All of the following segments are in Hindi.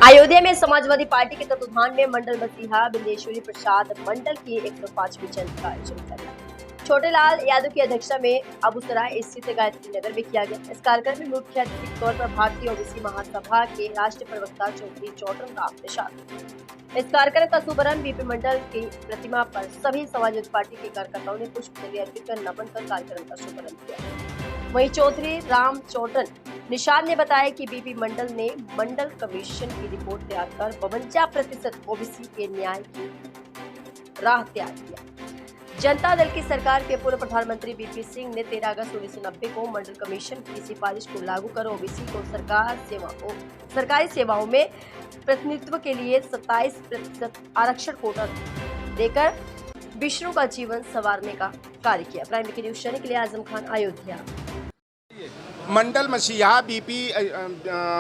अयोध्या में समाजवादी पार्टी के तत्वाधान में मंडल मसीहा बिंदेश्वरी प्रसाद मंडल की 105वीं जयंती का आयोजन किया। छोटेलाल यादव की अध्यक्षता में अबूसराय स्थित गायत्री नगर में किया गया। इस कार्यक्रम में मुख्य अतिथि के तौर पर भारतीय ओबीसी महासभा के राष्ट्रीय प्रवक्ता चौधरी चौटन राम ने शामिल। इस कार्यक्रम का शुभारंभ बीपी मंडल की प्रतिमा पर सभी समाजवादी पार्टी के कार्यकर्ताओं ने पुष्पांजलि अर्पित कर नमन कर कार्यक्रम का शुभारंभ किया। वहीं चौधरी राम चौटन निषाद ने बताया कि बीपी मंडल ने मंडल कमीशन की रिपोर्ट तैयार कर 52% ओबीसी के न्याय की राह तैयार किया। जनता दल की सरकार के पूर्व प्रधानमंत्री वीपी सिंह ने 13 अगस्त 1990 को मंडल कमीशन की सिफारिश को लागू कर ओबीसी को सरकारी सेवाओं में प्रतिनिधित्व के लिए 27% आरक्षण कोटा देकर विष्णु का जीवन संवारने का कार्य किया। प्राइम न्यूज चैनल के लिए आजम खान, अयोध्या। मंडल मसीहा बीपी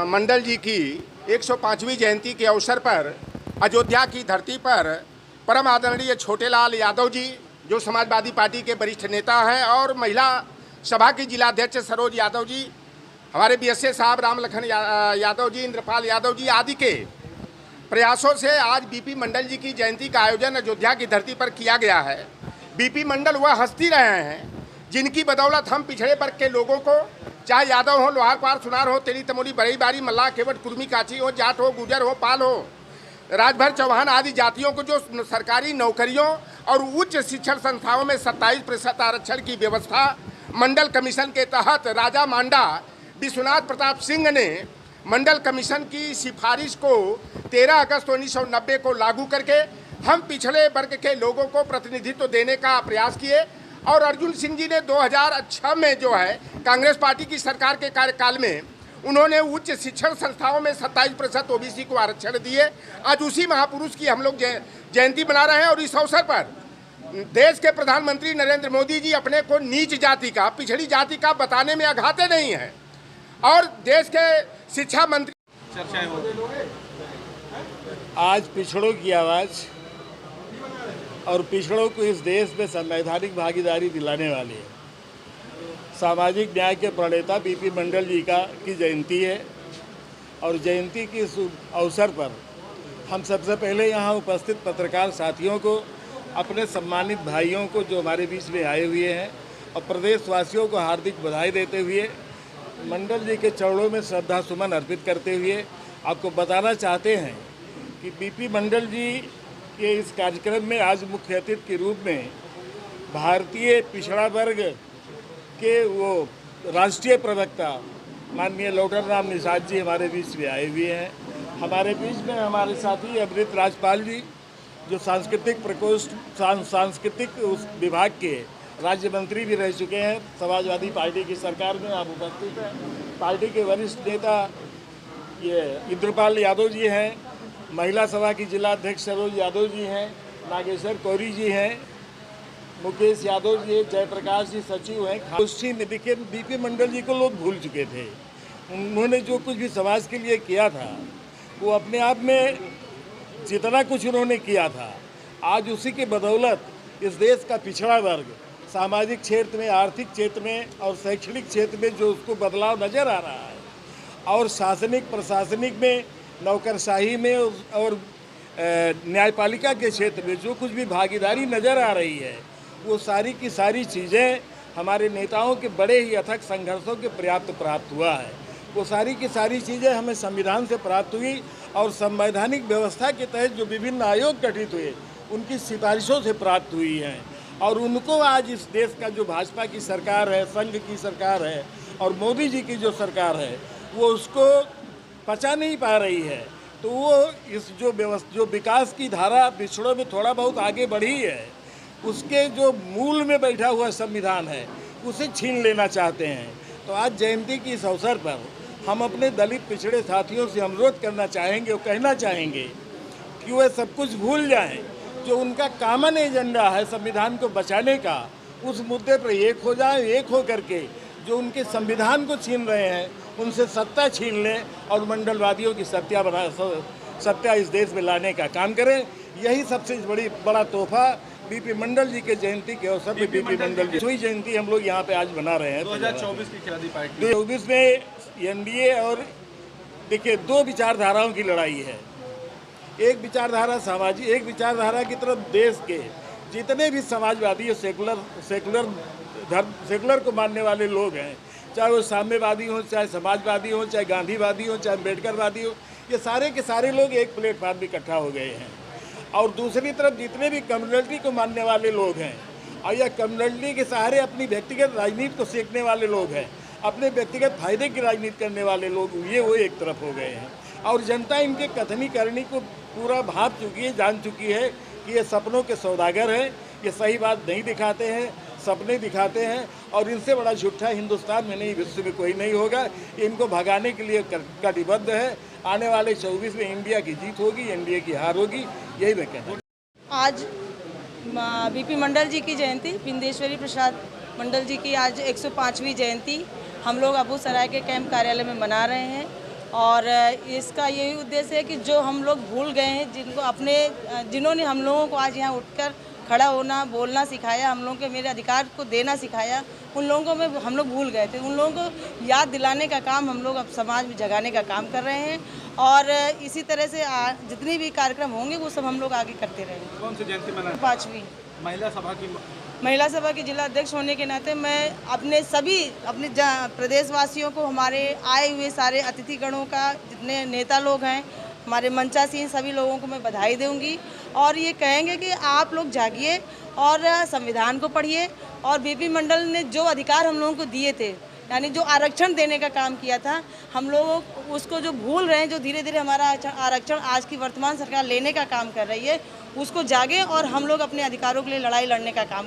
मंडल जी की 105वीं जयंती के अवसर पर अयोध्या की धरती पर परम आदरणीय छोटेलाल यादव जी, जो समाजवादी पार्टी के वरिष्ठ नेता हैं, और महिला सभा की जिलाध्यक्ष सरोज यादव जी, हमारे बीएसए साहब राम लखन यादव जी, इंद्रपाल यादव जी आदि के प्रयासों से आज बीपी मंडल जी की जयंती का आयोजन अयोध्या की धरती पर किया गया है। बीपी मंडल वह हस्ती रहे हैं जिनकी बदौलत हम पिछड़े वर्ग के लोगों को, चाहे यादव हो, लोहार पार, सुनार हो, तेली तमोली, बड़ई बारी, मल्लाह, केवट, कुर्मी, काची हो, जाट हो, गुजर हो, पाल हो, राजभर, चौहान आदि जातियों को जो सरकारी नौकरियों और उच्च शिक्षण संस्थाओं में 27% आरक्षण की व्यवस्था मंडल कमीशन के तहत राजा मांडा विश्वनाथ प्रताप सिंह ने मंडल कमीशन की सिफारिश को 13 अगस्त 1990 को लागू करके हम पिछड़े वर्ग के लोगों को प्रतिनिधित्व देने का प्रयास किए। और अर्जुन सिंह जी ने 2006 में जो है कांग्रेस पार्टी की सरकार के कार्यकाल में उन्होंने उच्च शिक्षण संस्थाओं में 27% ओबीसी को आरक्षण दिए। आज उसी महापुरुष की हम लोग जयंती मना रहे हैं और इस अवसर पर देश के प्रधानमंत्री नरेंद्र मोदी जी अपने को नीच जाति का, पिछड़ी जाति का बताने में अघाते नहीं हैं, और देश के शिक्षा मंत्री चर्चाएं होगी। आज पिछड़ों की आवाज़ और पिछड़ों को इस देश में संवैधानिक भागीदारी दिलाने वाले सामाजिक न्याय के प्रणेता बीपी मंडल जी की जयंती है। और जयंती के इस अवसर पर हम सबसे पहले यहाँ उपस्थित पत्रकार साथियों को, अपने सम्मानित भाइयों को जो हमारे बीच में आए हुए हैं, और प्रदेशवासियों को हार्दिक बधाई देते हुए मंडल जी के चरणों में श्रद्धा सुमन अर्पित करते हुए आपको बताना चाहते हैं कि बीपी मंडल जी के इस कार्यक्रम में आज मुख्य अतिथि के रूप में भारतीय पिछड़ा वर्ग के वो राष्ट्रीय प्रवक्ता माननीय लौटन राम निषाद जी हमारे बीच में आए हुए हैं। हमारे बीच में हमारे साथी अमृत राजपाल जी, जो सांस्कृतिक उस विभाग के राज्य मंत्री भी रह चुके हैं समाजवादी पार्टी की सरकार में, आप उपस्थित हैं। पार्टी के वरिष्ठ नेता ये इंद्रपाल यादव जी हैं, महिला सभा की जिलाध्यक्ष सरोज यादव जी हैं, नागेश्वर कौरी जी हैं, मुकेश यादव जी, जयप्रकाश जी सचिव हैं। गोष्ठी में देखिए बीपी मंडल जी को लोग भूल चुके थे। उन्होंने जो कुछ भी समाज के लिए किया था वो अपने आप में जितना कुछ उन्होंने किया था, आज उसी के बदौलत इस देश का पिछड़ा वर्ग सामाजिक क्षेत्र में, आर्थिक क्षेत्र में और शैक्षणिक क्षेत्र में जो उसको बदलाव नज़र आ रहा है, और शासनिक प्रशासनिक में, नौकरशाही में और न्यायपालिका के क्षेत्र में जो कुछ भी भागीदारी नज़र आ रही है, वो सारी की सारी चीज़ें हमारे नेताओं के बड़े ही अथक संघर्षों के प्राप्त हुआ है। वो सारी की सारी चीज़ें हमें संविधान से प्राप्त हुई, और संवैधानिक व्यवस्था के तहत जो विभिन्न आयोग गठित हुए उनकी सिफारिशों से प्राप्त हुई हैं। और उनको आज इस देश का जो भाजपा की सरकार है, संघ की सरकार है और मोदी जी की जो सरकार है, वो उसको पचा नहीं पा रही है। तो वो इस जो विकास की धारा पिछड़ों में थोड़ा बहुत आगे बढ़ी है, उसके जो मूल में बैठा हुआ संविधान है उसे छीन लेना चाहते हैं। तो आज जयंती की इस अवसर पर हम अपने दलित पिछड़े साथियों से अनुरोध करना चाहेंगे और कहना चाहेंगे कि वे सब कुछ भूल जाएं, जो उनका कॉमन एजेंडा है संविधान को बचाने का, उस मुद्दे पर एक हो जाए, एक हो करके जो उनके संविधान को छीन रहे हैं उनसे सत्ता छीन लें और मंडलवादियों की सत्ता इस देश में लाने का काम करें। यही सबसे बड़ा तोहफा बीपी मंडल जी के जयंती के अवसर पर बीपी मंडल जी वही जयंती हम लोग यहाँ पे आज मना रहे हैं। 2024 की क्या दी पार्टी? 2024 में एनडीए और देखिए, दो विचारधाराओं की लड़ाई है। एक विचारधारा सामाजिक, एक विचारधारा की तरफ देश के जितने भी समाजवादी और सेकुलर को मानने वाले लोग हैं, चाहे वो साम्यवादी हों, चाहे समाजवादी हों, चाहे गांधीवादी हों, चाहे अम्बेडकरवादी हों, ये सारे के सारे लोग एक प्लेटफार्म पर इकट्ठा हो गए हैं। और दूसरी तरफ जितने भी कम्युनिटी को मानने वाले लोग हैं और यह कम्युनिटी के सहारे अपनी व्यक्तिगत राजनीति को सीखने वाले लोग हैं, अपने व्यक्तिगत फायदे की राजनीति करने वाले लोग, ये वो एक तरफ हो गए हैं। और जनता इनके कथनी करनी को पूरा भाप चुकी है, जान चुकी है कि ये सपनों के सौदागर हैं, ये सही बात नहीं दिखाते हैं, सपने दिखाते हैं। और इनसे बड़ा झूठा हिंदुस्तान में नहीं, विश्व में कोई नहीं होगा। इनको भगाने के लिए कटिबद्ध है। आने वाले 24 में इंडिया की जीत होगी, एनडीए की हार होगी, यही मैं कहता हूँ। आज बीपी मंडल जी की जयंती, बिंदेश्वरी प्रसाद मंडल जी की आज 105वीं जयंती हम लोग अबूसराय के कैंप कार्यालय में मना रहे हैं। और इसका यही उद्देश्य है कि जो हम लोग भूल गए हैं, जिन्होंने हम लोगों को आज यहाँ उठकर खड़ा होना, बोलना सिखाया, हम लोगों के मेरे अधिकार को देना सिखाया, उन लोगों में हम लोग भूल गए थे। उन लोगों को याद दिलाने का काम हम लोग अब समाज में जगाने का काम कर रहे हैं। और इसी तरह से जितने भी कार्यक्रम होंगे वो सब हम लोग आगे करते रहेंगे। कौन सी जयंती मना? 5वीं महिला सभा की जिला अध्यक्ष होने के नाते मैं अपने प्रदेशवासियों को, हमारे आए हुए सारे अतिथिगणों का, जितने नेता लोग हैं, हमारे मंचासीन सभी लोगों को मैं बधाई दूंगी। और ये कहेंगे कि आप लोग जागिए और संविधान को पढ़िए। और बीपी मंडल ने जो अधिकार हम लोगों को दिए थे, यानी जो आरक्षण देने का काम किया था, हम लोग उसको जो भूल रहे हैं, जो धीरे धीरे हमारा आरक्षण आज की वर्तमान सरकार लेने का काम कर रही है, उसको जागे और हम लोग अपने अधिकारों के लिए लड़ाई लड़ने का काम करें।